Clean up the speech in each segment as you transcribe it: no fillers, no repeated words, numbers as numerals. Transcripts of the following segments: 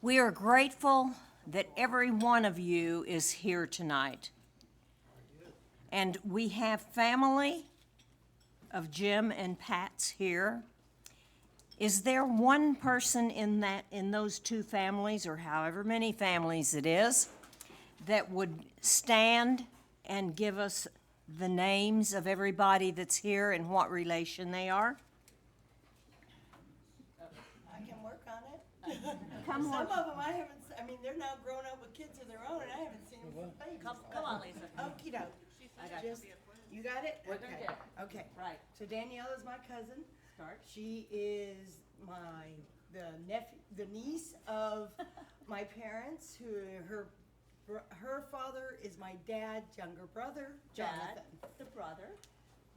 We are grateful that every one of you is here tonight. And we have family of Jim and Pat's here. Is there one person in those two families, or however many families it is, that would stand and give us the names of everybody that's here and what relation they are? I can work on it. Come Some on. of them I haven't, they're now grown up with kids of their own, and I haven't seen them since babies. Come on, Lisa. Okey doke. I got Just, you got it? We're gonna Okay. get it. Okay. Right. So Danielle is my cousin. Start. She is the niece of my parents, her father is my dad's younger brother, Jonathan. Dad, the brother.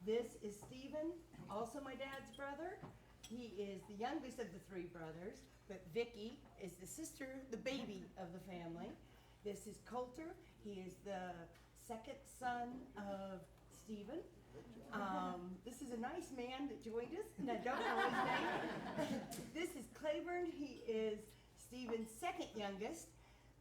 This is Stephen, also my dad's brother. He is the youngest of the three brothers, but Vicky is the sister, the baby of the family. This is Coulter. He is the second son of Stephen. This is a nice man that joined us, and I don't know his name. This is Claiborne. He is Stephen's second youngest.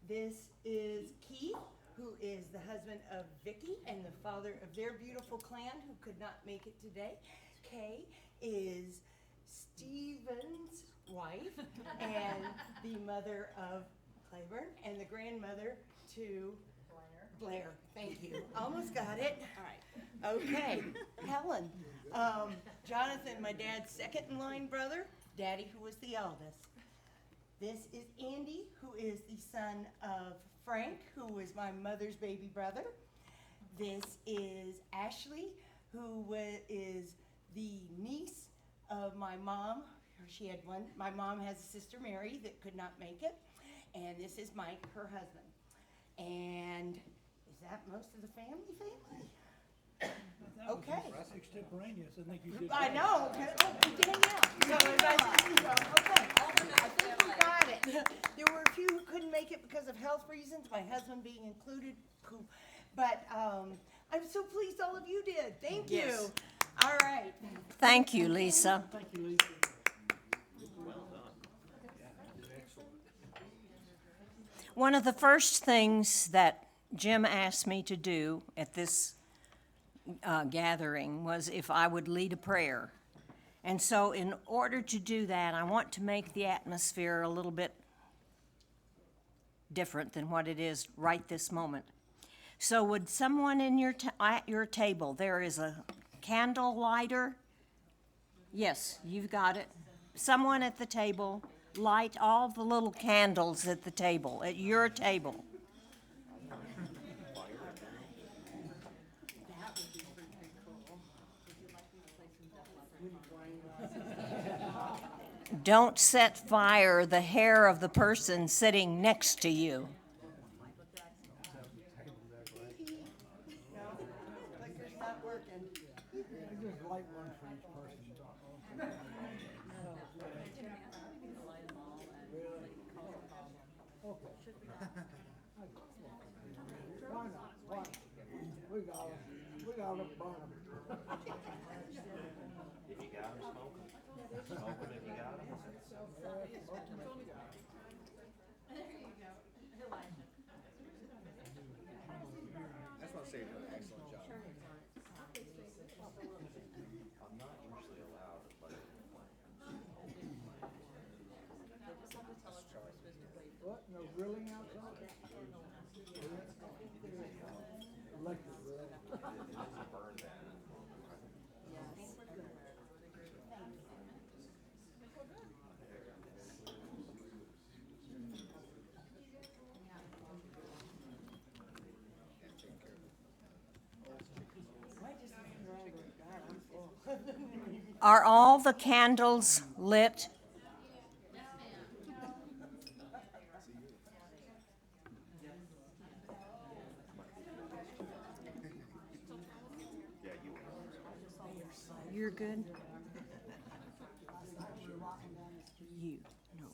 This is Keith, who is the husband of Vicky and the father of their beautiful clan who could not make it today. Kay is Stephen's wife and the mother of Claiborne and the grandmother to Blair. Thank you. Almost got it. All right. Okay, Helen. Jonathan, my dad's second in line brother, Daddy, who was the eldest. This is Andy, who is the son of Frank, who is my mother's baby brother. This is Ashley, who is the niece of my mom. She had one. My mom has a sister, Mary, that could not make it. And this is Mike, her husband. And is that most of the family? Okay. That's extemporaneous, I think you did. I know, Danielle. So everybody says, okay, I think we got it. There were a few who couldn't make it because of health reasons, my husband being included. But I'm so pleased all of you did. Thank you. Yes. All right. Thank you, Lisa. Thank you, Lisa. One of the first things that Jim asked me to do at this gathering was if I would lead a prayer. And so in order to do that, I want to make the atmosphere a little bit different than what it is right this moment. So would someone at your table, there is a candle lighter? Yes, you've got it. Someone at the table, light all the little candles at the table, at your table. Don't set fire the hair of the person sitting next to you. No, clicker's not working. Just light one for each person. Why not? Why? We got them. We got them, burn them. If you got them, smoke them. Smoke them if you got them. That's why I say you're doing an excellent job. I'm not usually allowed to play with plans. What? No grilling outside? Electric grill. Burn that. Are all the candles lit? You're good? You, no.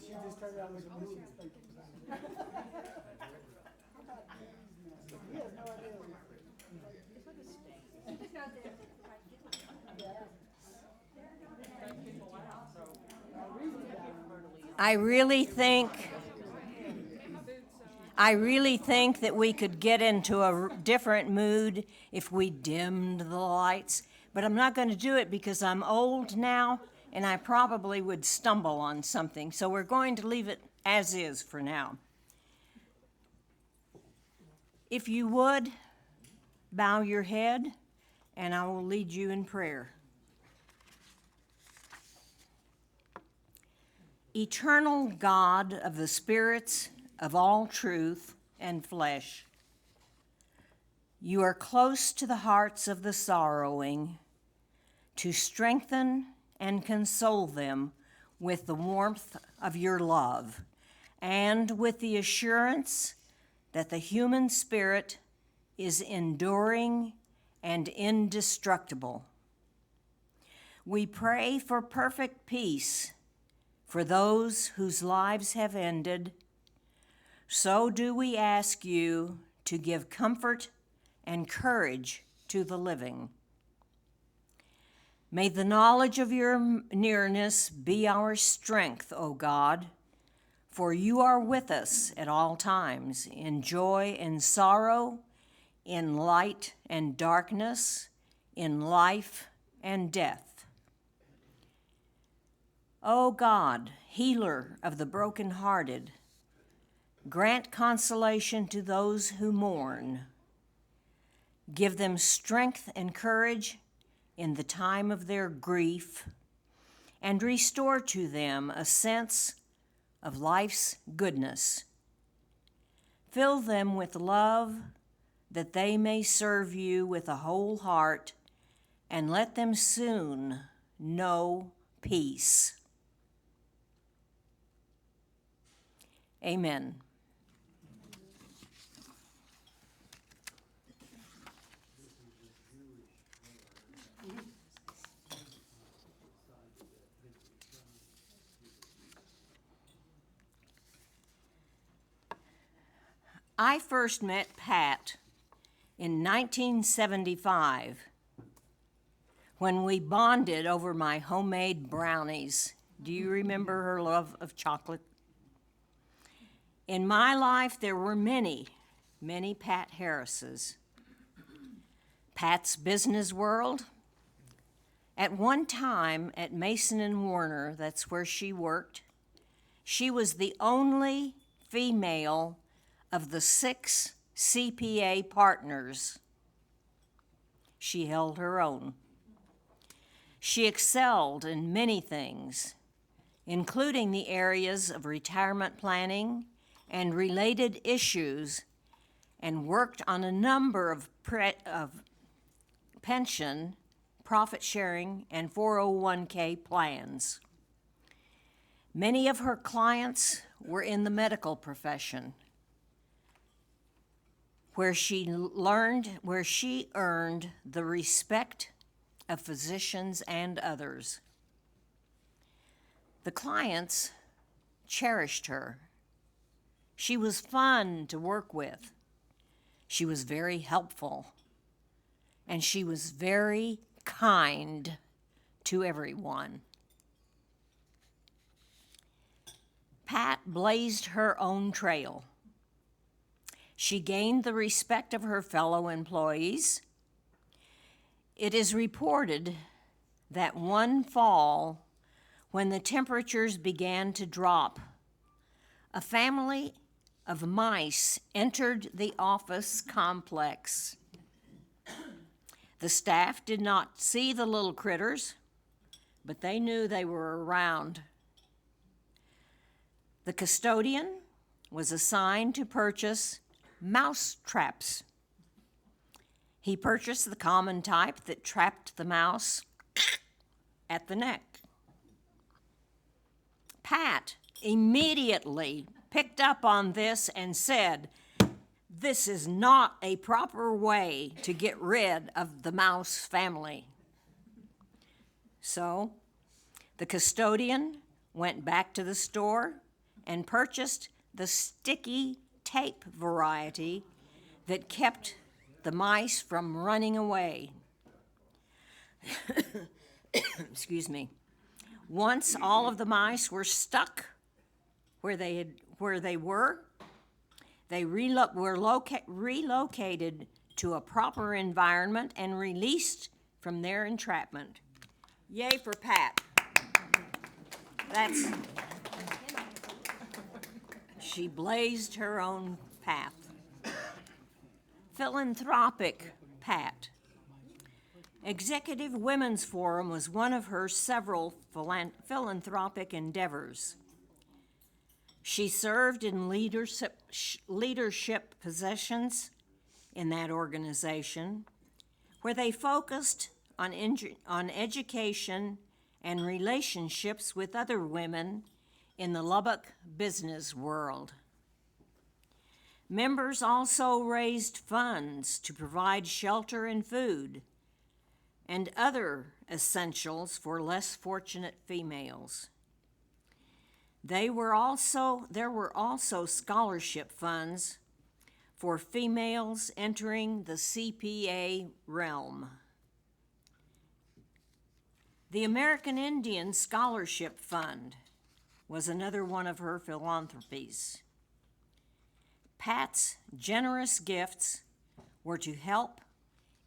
She just turned around and looked He has no idea. I really think that we could get into a different mood if we dimmed the lights, but I'm not going to do it because I'm old now and I probably would stumble on something. So we're going to leave it as is for now. If you would, bow your head and I will lead you in prayer. Eternal God of the spirits of all truth and flesh, you are close to the hearts of the sorrowing to strengthen and console them with the warmth of your love and with the assurance that the human spirit is enduring and indestructible. We pray for perfect peace for those whose lives have ended. So do we ask you to give comfort and courage to the living. May the knowledge of your nearness be our strength, O God, for you are with us at all times, in joy and sorrow, in light and darkness, in life and death. O God, healer of the brokenhearted, grant consolation to those who mourn. Give them strength and courage in the time of their grief, and restore to them a sense of life's goodness. Fill them with love that they may serve you with a whole heart, and let them soon know peace. Amen. I first met Pat in 1975 when we bonded over my homemade brownies. Do you remember her love of chocolate? In my life, there were many Pat Harrises. Pat's business world. At one time at Mason and Warner, that's where she worked, she was the only female of the 6 CPA partners. She held her own. She excelled in many things, including the areas of retirement planning and related issues, and worked on a number of pension, profit sharing, and 401k plans. Many of her clients were in the medical profession, where she earned the respect of physicians and others. The clients cherished her. She was fun to work with. She was very helpful, and she was very kind to everyone. Pat blazed her own trail. She gained the respect of her fellow employees. It is reported that one fall, when the temperatures began to drop, a family of mice entered the office complex. The staff did not see the little critters, but they knew they were around. The custodian was assigned to purchase mouse traps. He purchased the common type that trapped the mouse at the neck. Pat immediately picked up on this and said, "This is not a proper way to get rid of the mouse family." So the custodian went back to the store and purchased the sticky tape variety that kept the mice from running away. Excuse me. Once all of the mice were stuck where they were relocated to a proper environment and released from their entrapment. Yay for Pat. She blazed her own path. Philanthropic Pat. Executive Women's Forum was one of her several philanthropic endeavors. She served in leadership positions in that organization, where they focused on education and relationships with other women in the Lubbock business world. Members also raised funds to provide shelter and food and other essentials for less fortunate females. There were also scholarship funds for females entering the CPA realm. The American Indian Scholarship Fund was another one of her philanthropies. Pat's generous gifts were to help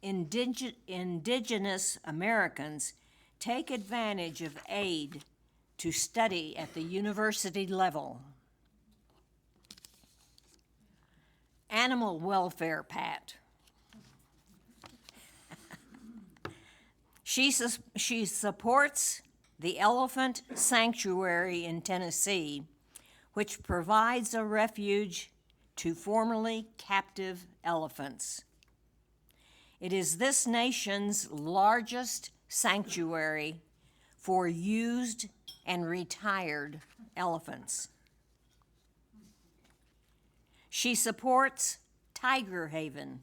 indigenous Americans take advantage of aid to study at the university level. Animal welfare Pat. She supports the Elephant Sanctuary in Tennessee, which provides a refuge to formerly captive elephants. It is this nation's largest sanctuary for used and retired elephants. She supports Tiger Haven,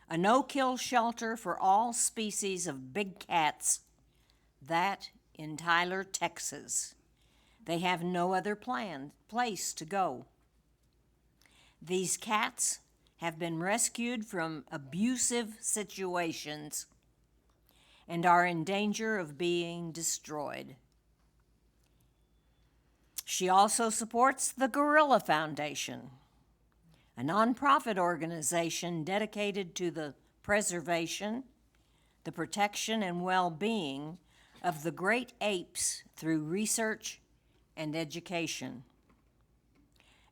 a no-kill shelter for all species of big cats, that in Tyler, Texas. They have no other place to go. These cats have been rescued from abusive situations and are in danger of being destroyed. She also supports the Gorilla Foundation, a nonprofit organization dedicated to the preservation, the protection, and well-being of the great apes through research and education.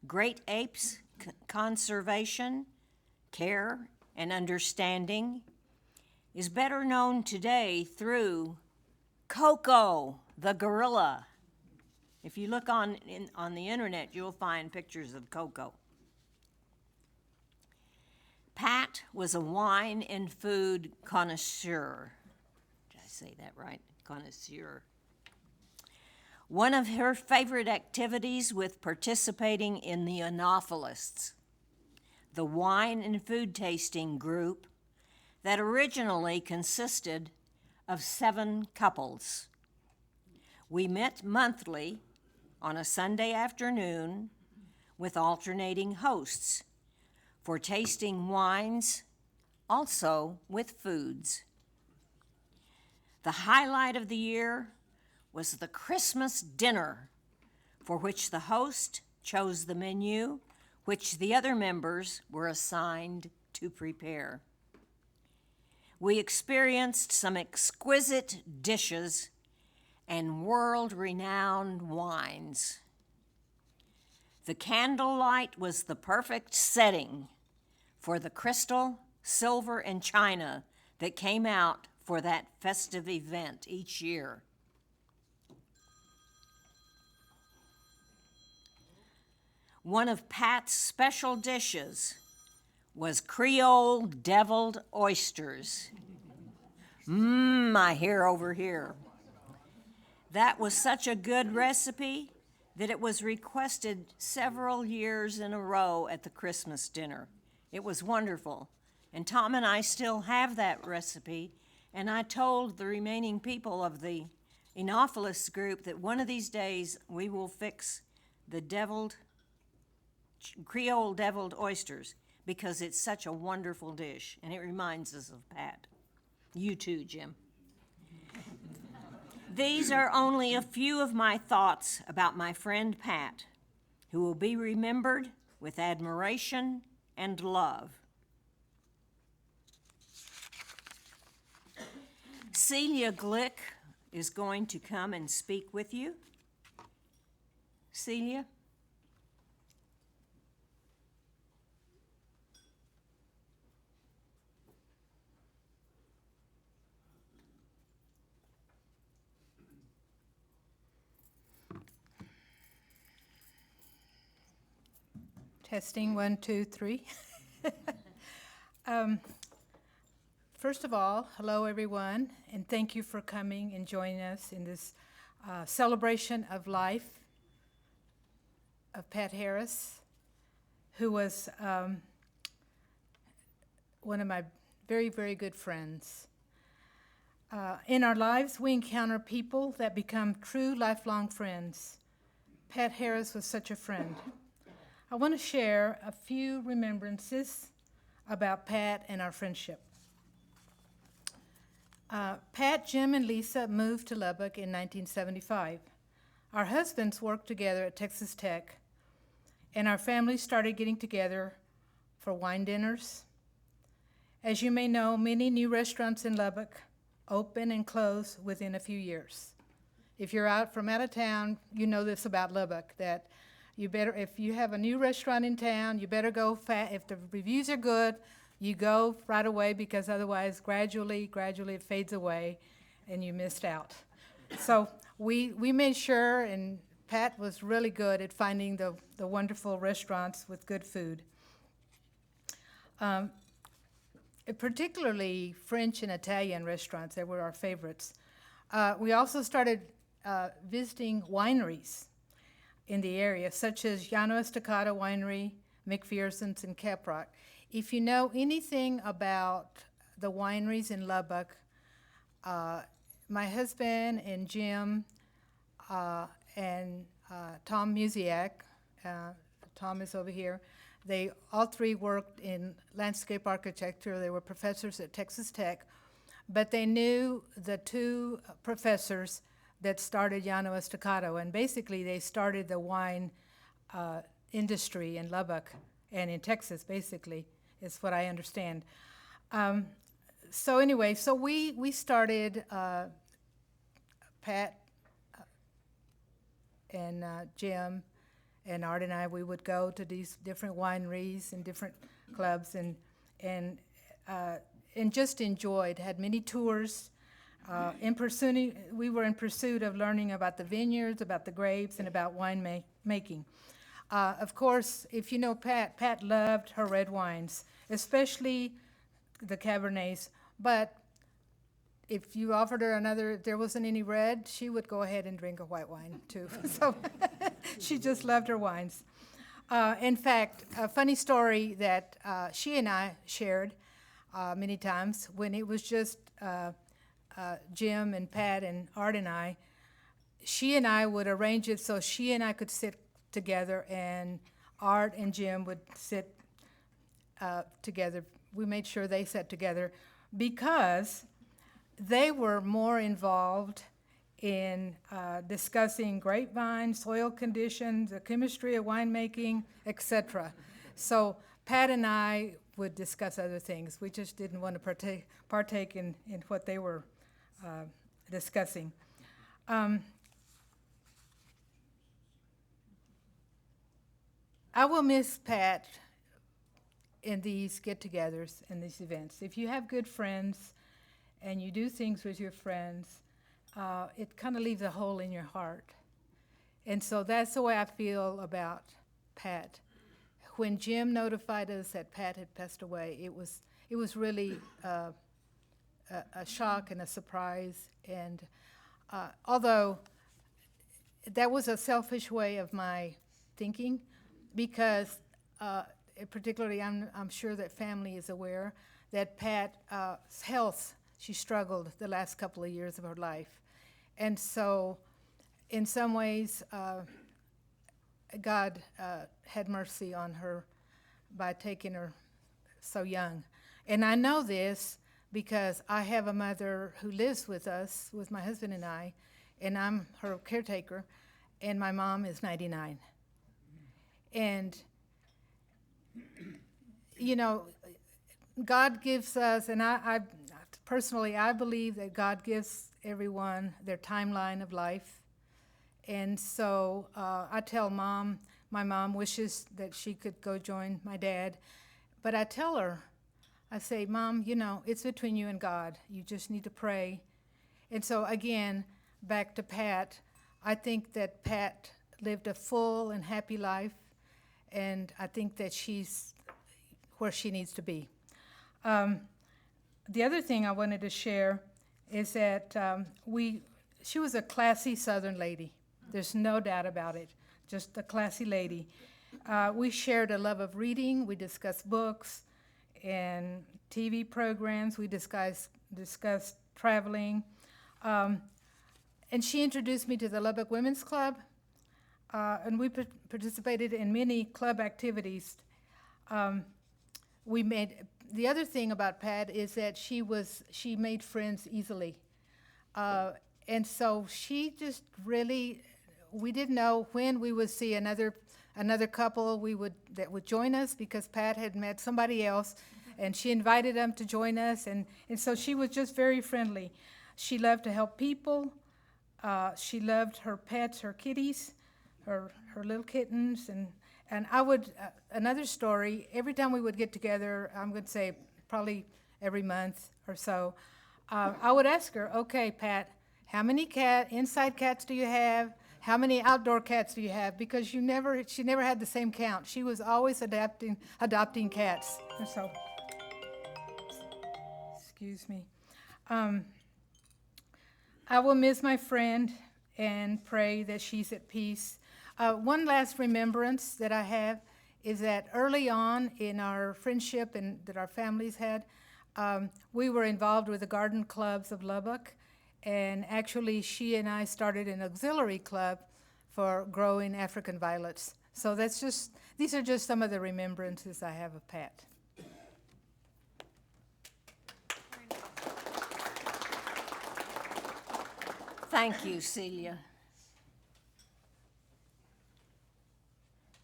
Great apes conservation, care, and understanding is better known today through Coco the gorilla. If you look on the internet, you'll find pictures of Coco. Pat was a wine and food connoisseur. Did I say that right? Connoisseur. One of her favorite activities with participating in the Enophilists, the wine and food tasting group that originally consisted of 7 couples. We met monthly on a Sunday afternoon with alternating hosts for tasting wines, also with foods. The highlight of the year was the Christmas dinner, for which the host chose the menu, which the other members were assigned to prepare. We experienced some exquisite dishes and world-renowned wines. The candlelight was the perfect setting for the crystal, silver, and china that came out for that festive event each year. One of Pat's special dishes was Creole deviled oysters. I hear over here. That was such a good recipe that it was requested several years in a row at the Christmas dinner. It was wonderful. And Tom and I still have that recipe, and I told the remaining people of the Enophilus group that one of these days we will fix the Creole deviled oysters because it's such a wonderful dish, and it reminds us of Pat. You too, Jim. These are only a few of my thoughts about my friend Pat, who will be remembered with admiration and love. Celia Glick is going to come and speak with you. Celia? Testing, 1, 2, 3. First of all, hello everyone, and thank you for coming and joining us in this celebration of life of Pat Harris, who was one of my very, very good friends. In our lives, we encounter people that become true lifelong friends. Pat Harris was such a friend. I want to share a few remembrances about Pat and our friendship. Pat, Jim, and Lisa moved to Lubbock in 1975. Our husbands worked together at Texas Tech, and our families started getting together for wine dinners. As you may know, many new restaurants in Lubbock open and close within a few years. If you're out of town, you know this about Lubbock, that you better, if you have a new restaurant in town, you better go fast. If the reviews are good, you go right away, because otherwise gradually it fades away and you missed out. So we made sure, and Pat was really good at finding the wonderful restaurants with good food. Particularly French and Italian restaurants, they were our favorites. We also started visiting wineries in the area, such as Llano Estacado Winery, McPherson's, and Caprock. If you know anything about the wineries in Lubbock, my husband and Jim and Tom Musiak, Tom is over here, they all three worked in landscape architecture. They were professors at Texas Tech, but they knew the two professors that started Llano Estacado, and basically they started the wine industry in Lubbock and in Texas, basically, is what I understand. So anyway, so we started, Pat and Jim and Art and I, we would go to these different wineries and different clubs and just enjoyed, had many tours. We were in pursuit of learning about the vineyards, about the grapes, and about wine making. Of course, if you know Pat loved her red wines, especially the Cabernets. But if you offered her if there wasn't any red, she would go ahead and drink a white wine too. So she just loved her wines. In fact, a funny story that she and I shared many times when it was just Jim and Pat and Art and I, she and I would arrange it so she and I could sit together, and Art and Jim would sit together. We made sure they sat together because they were more involved in discussing grapevine, soil conditions, the chemistry of winemaking, etc. So Pat and I would discuss other things. We just didn't want to partake in what they were discussing. I will miss Pat in these get-togethers and these events. If you have good friends and you do things with your friends, it kind of leaves a hole in your heart. And so that's the way I feel about Pat. When Jim notified us that Pat had passed away, it was really a shock and a surprise. And although that was a selfish way of my thinking, because particularly I'm sure that family is aware that Pat's health, she struggled the last couple of years of her life. And so in some ways, God had mercy on her by taking her so young. And I know this because I have a mother who lives with us, with my husband and I'm her caretaker, and my mom is 99. And, you know, God gives us, and I personally, I believe that God gives everyone their timeline of life. And so I tell Mom, my mom wishes that she could go join my dad. But I tell her, I say, Mom, you know, it's between you and God. You just need to pray. And so again, back to Pat, I think that Pat lived a full and happy life, and I think that she's where she needs to be. The other thing I wanted to share is that she was a classy Southern lady. There's no doubt about it, just a classy lady. We shared a love of reading. We discussed books and TV programs. We discussed traveling. And she introduced me to the Lubbock Women's Club, and we participated in many club activities. The other thing about Pat is that she made friends easily. And so she just really, we didn't know when we would see another couple that would join us, because Pat had met somebody else, and she invited them to join us, and so she was just very friendly. She loved to help people. She loved her pets, her kitties, her little kittens, and I would, another story, every time we would get together, I'm going to say probably every month or so, I would ask her, okay, Pat, how many inside cats do you have? How many outdoor cats do you have? Because she never had the same count. She was always adopting cats. And so, excuse me. I will miss my friend and pray that she's at peace. One last remembrance that I have is that early on in our friendship and that our families had, we were involved with the garden clubs of Lubbock, and actually she and I started an auxiliary club for growing African violets. So these are just some of the remembrances I have of Pat. Thank you, Celia.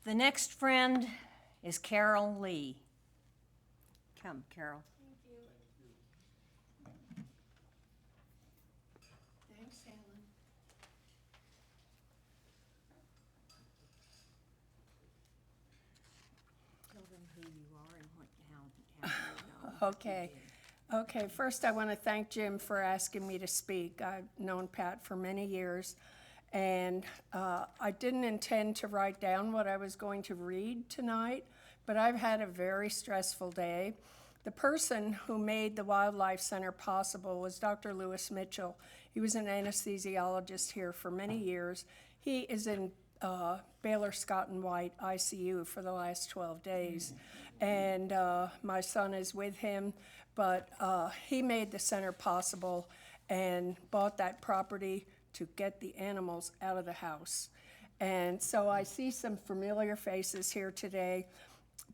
The next friend is Carol Lee. Come, Carol. Thanks, Helen. Tell them who you are and how you know. Okay, first I want to thank Jim for asking me to speak. I've known Pat for many years, and I didn't intend to write down what I was going to read tonight, but I've had a very stressful day. The person who made the Wildlife Center possible was Dr. Lewis Mitchell. He was an anesthesiologist here for many years. He is in Baylor Scott and White ICU for the last 12 days. And my son is with him, but he made the center possible and bought that property to get the animals out of the house. And so I see some familiar faces here today,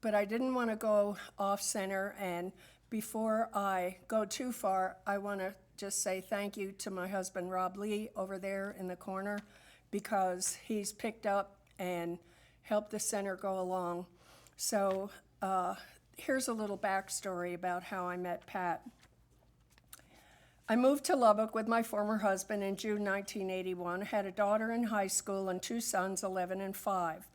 but I didn't want to go off center. And before I go too far, I want to just say thank you to my husband, Rob Lee, over there in the corner, because he's picked up and helped the center go along. So here's a little backstory about how I met Pat. I moved to Lubbock with my former husband in June 1981, had a daughter in high school and two sons, 11 and 5.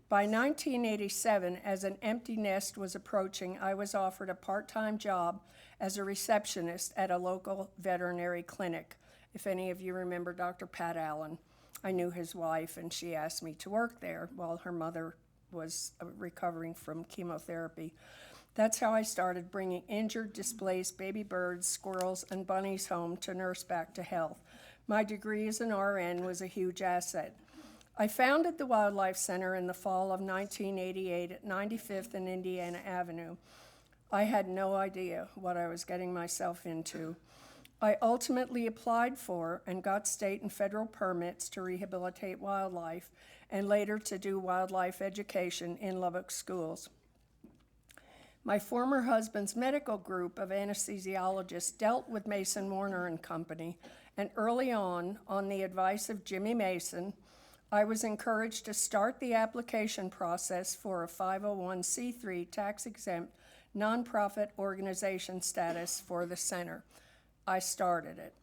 By 1987, as an empty nest was approaching, I was offered a part-time job as a receptionist at a local veterinary clinic. If any of you remember Dr. Pat Allen, I knew his wife, and she asked me to work there while her mother was recovering from chemotherapy. That's how I started bringing injured, displaced baby birds, squirrels, and bunnies home to nurse back to health. My degree as an RN was a huge asset. I founded the Wildlife Center in the fall of 1988 at 95th and Indiana Avenue. I had no idea what I was getting myself into. I ultimately applied for and got state and federal permits to rehabilitate wildlife and later to do wildlife education in Lubbock schools. My former husband's medical group of anesthesiologists dealt with Mason Warner and Company, and early on the advice of Jimmy Mason, I was encouraged to start the application process for a 501c3 tax-exempt nonprofit organization status for the center. I started it.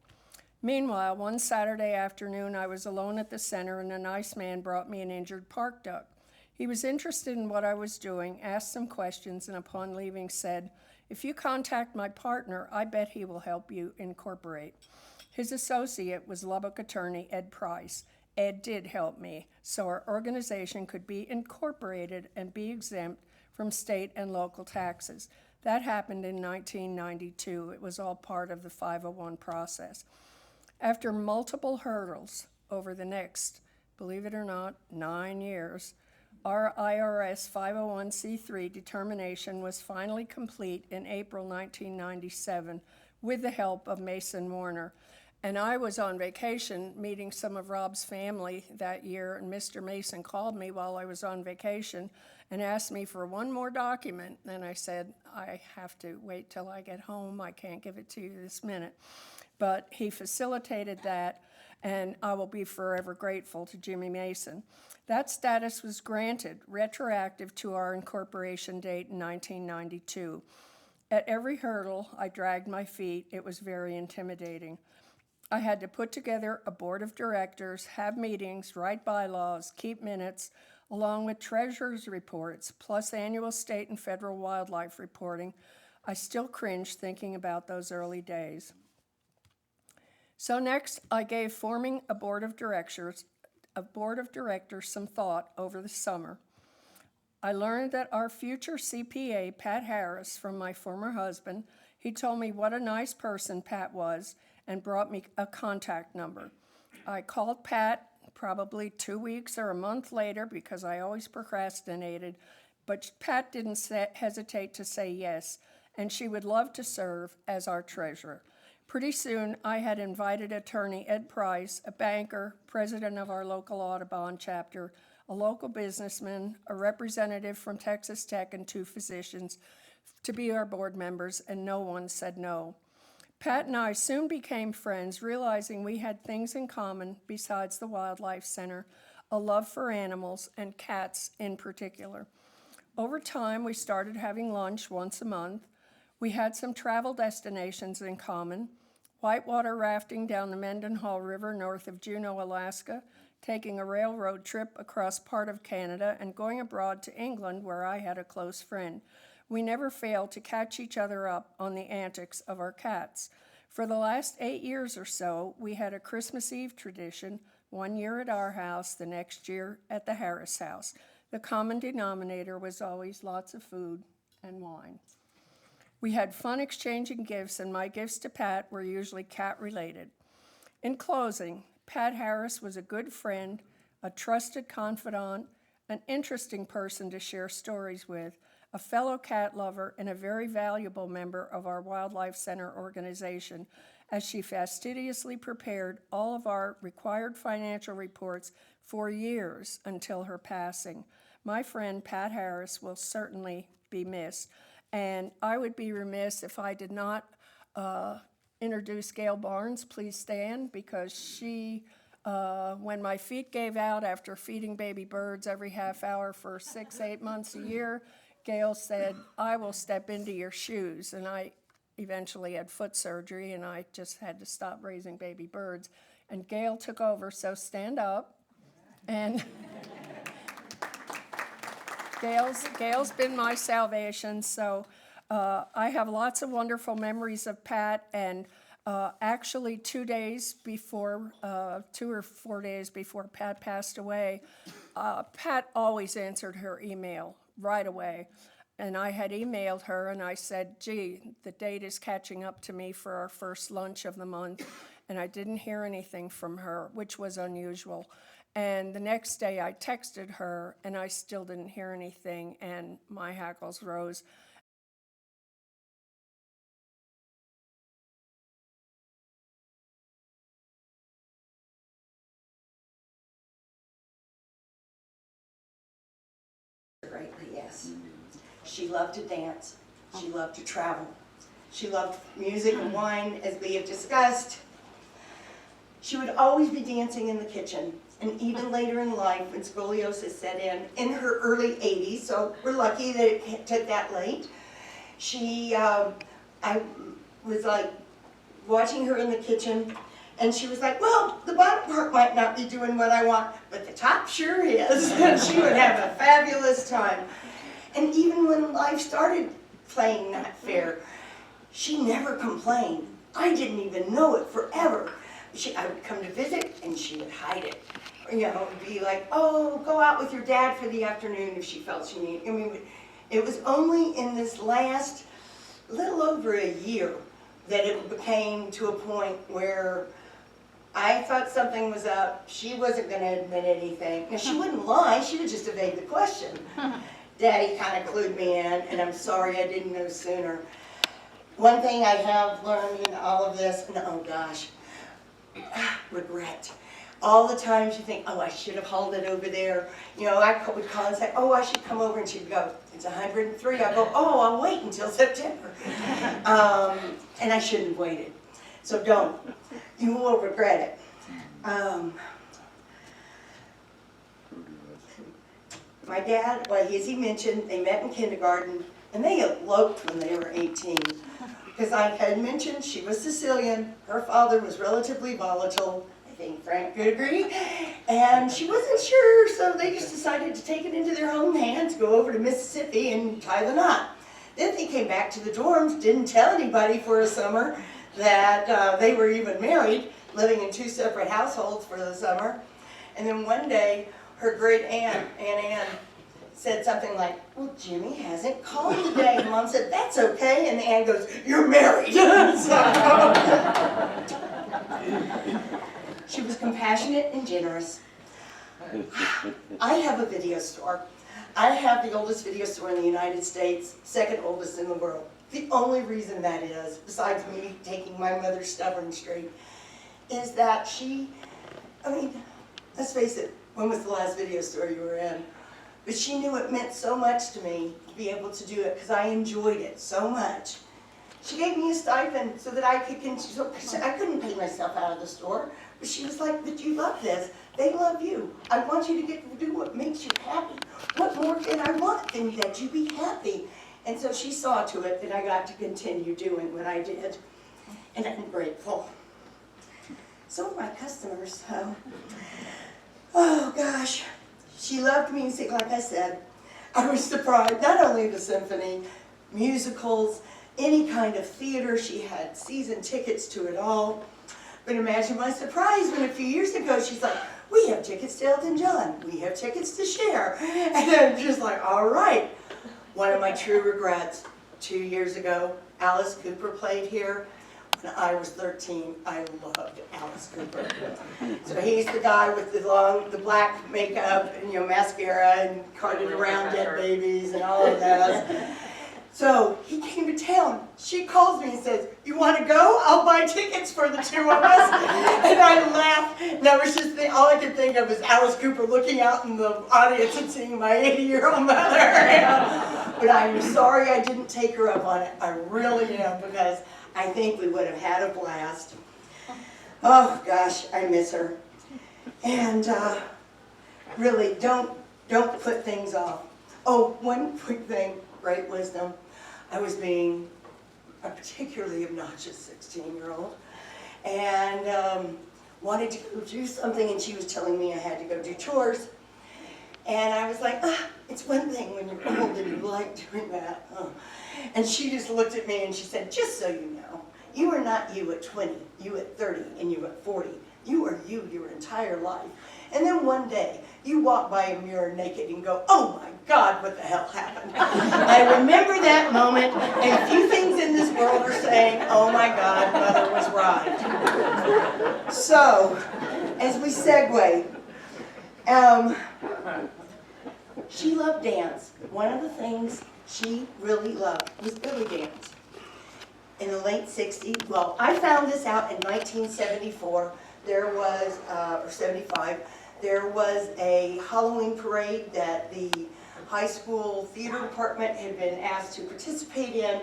Meanwhile, one Saturday afternoon, I was alone at the center, and a nice man brought me an injured park duck. He was interested in what I was doing, asked some questions, and upon leaving said, "If you contact my partner, I bet he will help you incorporate." His associate was Lubbock attorney Ed Price. Ed did help me, so our organization could be incorporated and be exempt from state and local taxes. That happened in 1992. It was all part of the 501 process. After multiple hurdles over the next, believe it or not, 9 years, our IRS 501c3 determination was finally complete in April 1997 with the help of Mason Warner. And I was on vacation meeting some of Rob's family that year, and Mr. Mason called me while I was on vacation and asked me for one more document. And I said, I have to wait till I get home. I can't give it to you this minute. But he facilitated that, and I will be forever grateful to Jimmy Mason. That status was granted retroactive to our incorporation date in 1992. At every hurdle, I dragged my feet. It was very intimidating. I had to put together a board of directors, have meetings, write bylaws, keep minutes, along with treasurer's reports, plus annual state and federal wildlife reporting. I still cringe thinking about those early days. So next, I gave forming a board of directors some thought over the summer. I learned that our future CPA, Pat Harris, from my former husband, he told me what a nice person Pat was and brought me a contact number. I called Pat probably 2 weeks or a month later because I always procrastinated, but Pat didn't hesitate to say yes, and she would love to serve as our treasurer. Pretty soon, I had invited attorney Ed Price, a banker, president of our local Audubon chapter, a local businessman, a representative from Texas Tech, and 2 physicians to be our board members, and no one said no. Pat and I soon became friends, realizing we had things in common besides the Wildlife Center, a love for animals and cats in particular. Over time, we started having lunch once a month. We had some travel destinations in common: whitewater rafting down the Mendenhall River north of Juneau, Alaska, taking a railroad trip across part of Canada, and going abroad to England, where I had a close friend. We never failed to catch each other up on the antics of our cats. For the last 8 years or so, we had a Christmas Eve tradition, one year at our house, the next year at the Harris house. The common denominator was always lots of food and wine. We had fun exchanging gifts, and my gifts to Pat were usually cat-related. In closing, Pat Harris was a good friend, a trusted confidant, an interesting person to share stories with, a fellow cat lover, and a very valuable member of our Wildlife Center organization, as she fastidiously prepared all of our required financial reports for years until her passing. My friend Pat Harris will certainly be missed, and I would be remiss if I did not introduce Gail Barnes. Please stand, because she, when my feet gave out after feeding baby birds every half hour for 6-8 months a year, Gail said, "I will step into your shoes." And I eventually had foot surgery, and I just had to stop raising baby birds. And Gail took over, so stand up. And Gail's been my salvation, so I have lots of wonderful memories of Pat, and actually 2 days before, 2 or 4 days before Pat passed away, Pat always answered her email right away. And I had emailed her, and I said, gee, the date is catching up to me for our first lunch of the month, and I didn't hear anything from her, which was unusual. And the next day I texted her, and I still didn't hear anything, and my hackles rose. She loved to dance. She loved to travel. She loved music and wine, as we have discussed. She would always be dancing in the kitchen. And even later in life, when scoliosis set in her early 80s, so we're lucky that it took that late, I was like watching her in the kitchen, and she was like, well, the bottom part might not be doing what I want, but the top sure is. And she would have a fabulous time. And even when life started playing not fair, she never complained. I didn't even know it forever. I would come to visit, and she would hide it. You know, it would be like, oh, go out with your dad for the afternoon if she felt she needed. I mean, it was only in this last little over a year that it became to a point where I thought something was up. She wasn't going to admit anything. Now, she wouldn't lie. She would just evade the question. Daddy kind of clued me in, and I'm sorry I didn't know sooner. One thing I have learned in all of this, and oh gosh, regret. All the times you think, oh, I should have hauled it over there. You know, I would call and say, oh, I should come over, and she'd go, it's 103. I go, oh, I'll wait until September. And I shouldn't have waited. So don't. You will regret it. My dad, well, as he mentioned, they met in kindergarten, and they eloped when they were 18. Because I had mentioned she was Sicilian, her father was relatively volatile, I think Frank could agree, and she wasn't sure, so they just decided to take it into their own hands, go over to Mississippi and tie the knot. Then they came back to the dorms, didn't tell anybody for a summer that they were even married, living in 2 separate households for the summer. And then one day, her great aunt, Aunt Ann, said something like, well, Jimmy hasn't called today. And Mom said, that's okay. And Ann goes, you're married. She was compassionate and generous. I have a video store. I have the oldest video store in the United States, second oldest in the world. The only reason that is, besides me taking my mother's stubborn straight, is that I mean, let's face it, when was the last video store you were in? But she knew it meant so much to me to be able to do it because I enjoyed it so much. She gave me a stipend so that I couldn't pay myself out of the store. But she was like, but you love this. They love you. I want you to get to do what makes you happy. What more can I want than that you be happy? And so she saw to it that I got to continue doing what I did. And I'm grateful. So my customers, oh gosh. She loved music, like I said. I was surprised, not only the symphony, musicals, any kind of theater. She had season tickets to it all. But imagine my surprise when a few years ago she's like, we have tickets to Elton John. We have tickets to Cher. And I'm just like, all right. One of my true regrets, 2 years ago, Alice Cooper played here. When I was 13, I loved Alice Cooper. So he's the guy with the black makeup and, you know, mascara and carted around dead babies and all of that. So he came to town. She calls me and says, you want to go? I'll buy tickets for the 2 of us. And I laughed. And I was just all I could think of was Alice Cooper looking out in the audience and seeing my 80-year-old mother. But I'm sorry I didn't take her up on it. I really am, because I think we would have had a blast. Oh gosh, I miss her. And really, don't put things off. Oh, one quick thing, great wisdom. I was being a particularly obnoxious 16-year-old and wanted to go do something, and she was telling me I had to go do chores. And I was like, it's one thing when you're old and you like doing that. And she just looked at me and she said, just so you know, you are not you at 20, you at 30, and you at 40. You are you your entire life. And then one day, you walk by a mirror naked and go, oh my God, what the hell happened? I remember that moment, and few things in this world are saying, oh my God, Mother was right. So, as we segue, she loved dance. One of the things she really loved was belly dance. In the late 60s, well, I found this out in 1974. There was, or 75, there was a Halloween parade that the high school theater department had been asked to participate in.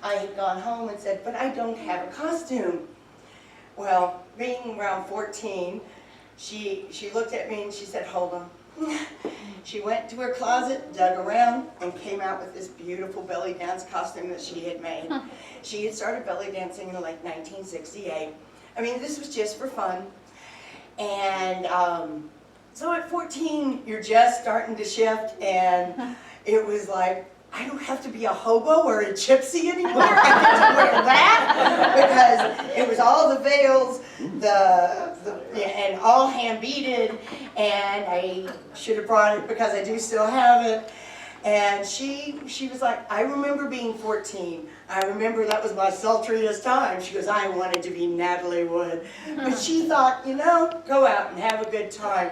I had gone home and said, but I don't have a costume. Well, being around 14, she looked at me and she said, hold on. She went to her closet, dug around, and came out with this beautiful belly dance costume that she had made. She had started belly dancing in like 1968. I mean, this was just for fun. And so at 14, you're just starting to shift, and it was like, I don't have to be a hobo or a gypsy anymore. I get to wear that because it was all the veils, and all hand beaded, and I should have brought it because I do still have it. And she was like, I remember being 14. I remember that was my sultriest time. She goes, I wanted to be Natalie Wood. But she thought, you know, go out and have a good time.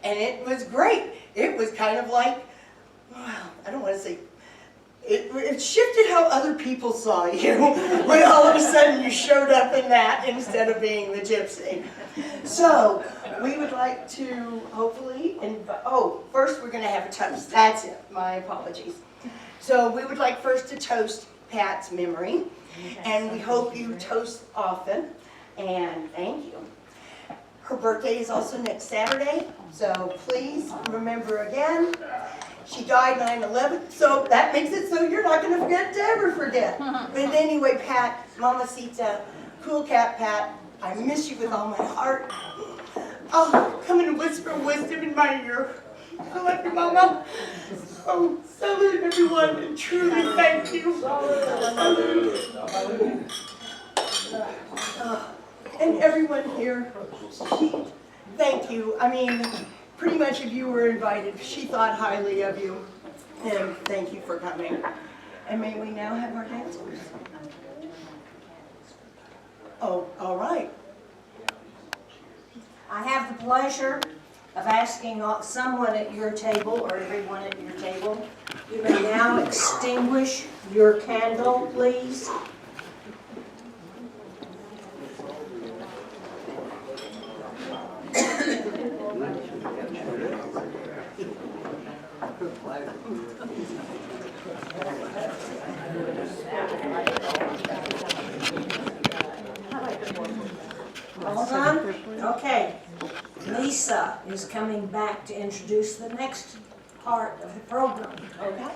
And it was great. It was kind of like, well, I don't want to say, it shifted how other people saw you when all of a sudden you showed up in that instead of being the gypsy. So we would like to hopefully, first we're going to have a toast. That's it. My apologies. So we would like first to toast Pat's memory, and we hope you toast often, and thank you. Her birthday is also next Saturday, so please remember again. She died 9/11, so that makes it so you're not going to forget to ever forget. But anyway, Pat, Mamacita, cool cat Pat, I miss you with all my heart. Oh, come and whisper wisdom in my ear. I love you, Mama. Oh, salute everyone, and truly thank you. Salute. And everyone here, thank you. I mean, pretty much if you were invited, she thought highly of you. And thank you for coming. And may we now have our dancers? Oh, all right. I have the pleasure of asking someone at your table, or everyone at your table, you may now extinguish your candle, please. All done? Okay. Lisa is coming back to introduce the next part of the program, okay?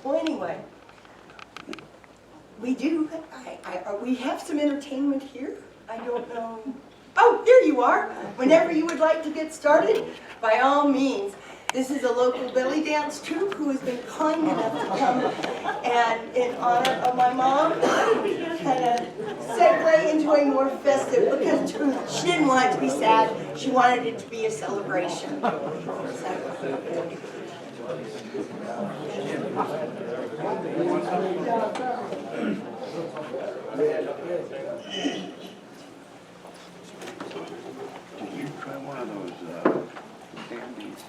Well, anyway, we do, we have some entertainment here. I don't know. Oh, here you are. Whenever you would like to get started, by all means. This is a local belly dance troupe who has been kind enough to come, and in honor of my mom, kind of segue into a more festive, because she didn't want it to be sad, she wanted it to be a celebration. Did you try one of those candies?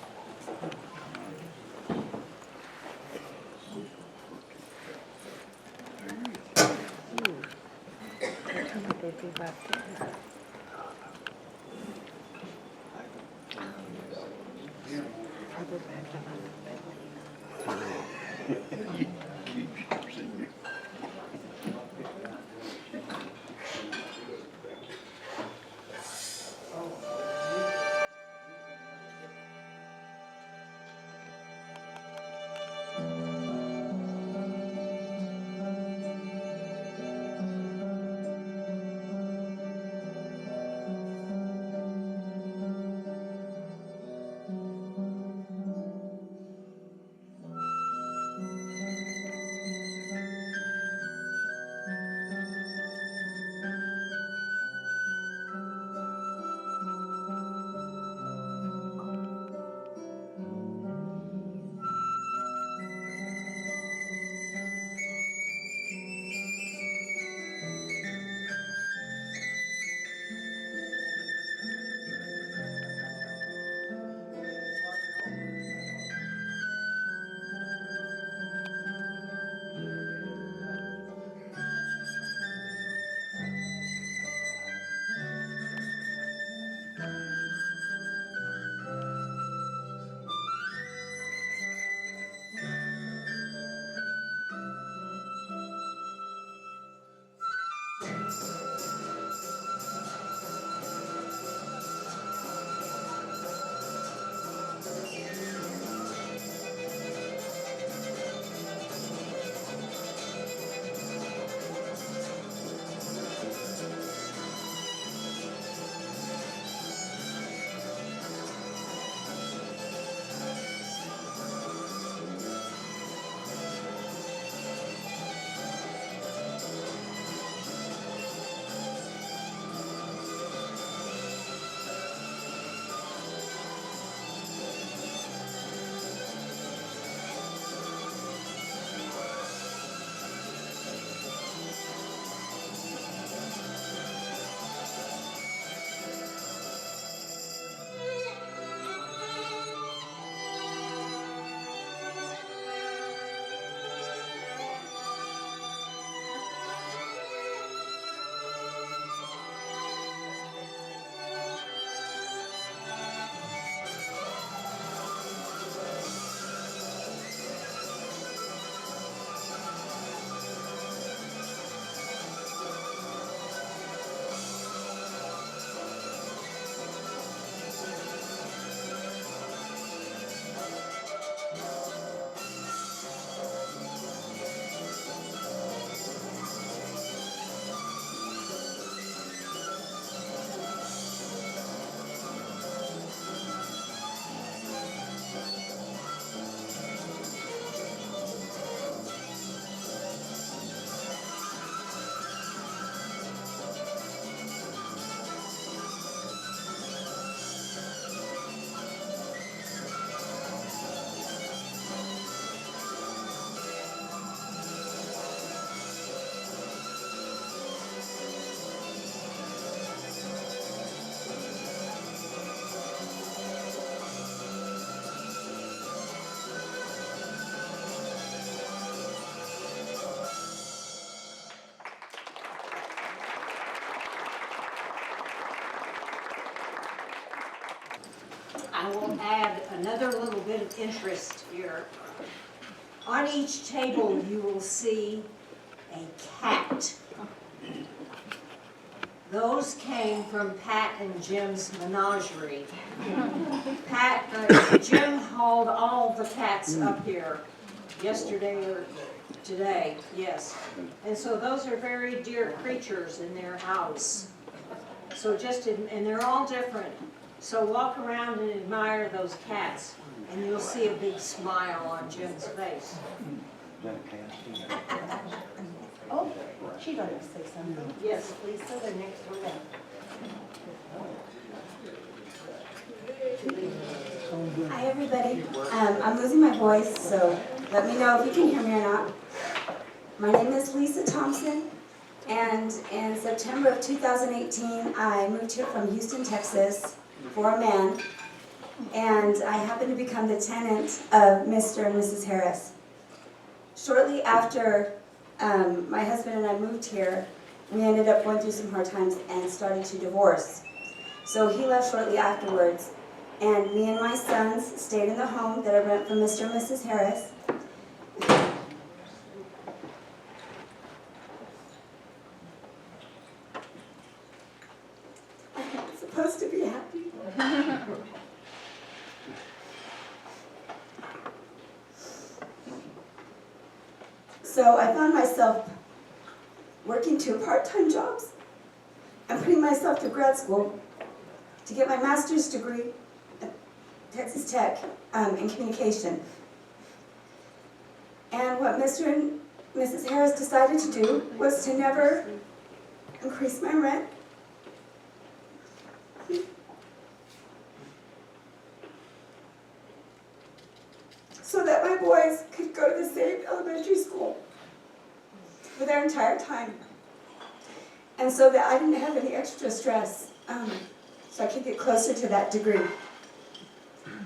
another little bit of interest here. On each table, you will see a cat. Those came from Pat and Jim's menagerie. Jim hauled all the cats up here yesterday or today, yes. And so those are very dear creatures in their house. So and they're all different. So walk around and admire those cats, and you'll see a big smile on Jim's face. Oh, she'd like to say something. Yes. Lisa, the next one down. Hi, everybody. I'm losing my voice, so let me know if you can hear me or not. My name is Lisa Thompson, and in September of 2018, I moved here from Houston, Texas, for a man, and I happened to become the tenant of Mr. and Mrs. Harris. Shortly after my husband and I moved here, we ended up going through some hard times and started to divorce. So he left shortly afterwards, and me and my sons stayed in the home that I rent from Mr. and Mrs. Harris. I'm supposed to be happy. So I found myself working 2 part-time jobs and putting myself through grad school to get my master's degree at Texas Tech in communication. And what Mr. and Mrs. Harris decided to do was to never increase my rent. So that my boys could go to the same elementary school for their entire time. And so that I didn't have any extra stress, so I could get closer to that degree.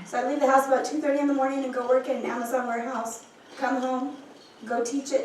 So I leave the house about 2:30 in the morning and go work in an Amazon warehouse, come home, go teach at